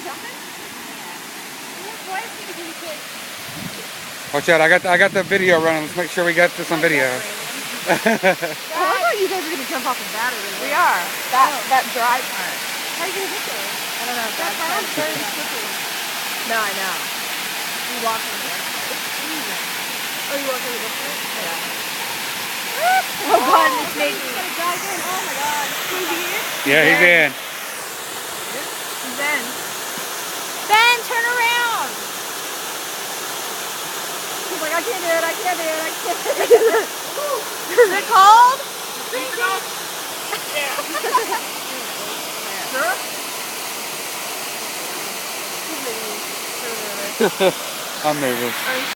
jumping? Watch out! I got the video running. Let's make sure we get this on video. I thought you guys were gonna jump off of that already. We are. That dry part. How are you gonna get there? I don't know. That part's very slippery. No, I know. You walk in there. Oh, you walk over this way? Oh God, it's making. He's gonna dive in. Oh my God. Is he in? Yeah, he's in. He's in. Ben, turn around. He's like, I can't do it. I can't do it. I can't do it. Is it cold? Sure? I'm nervous.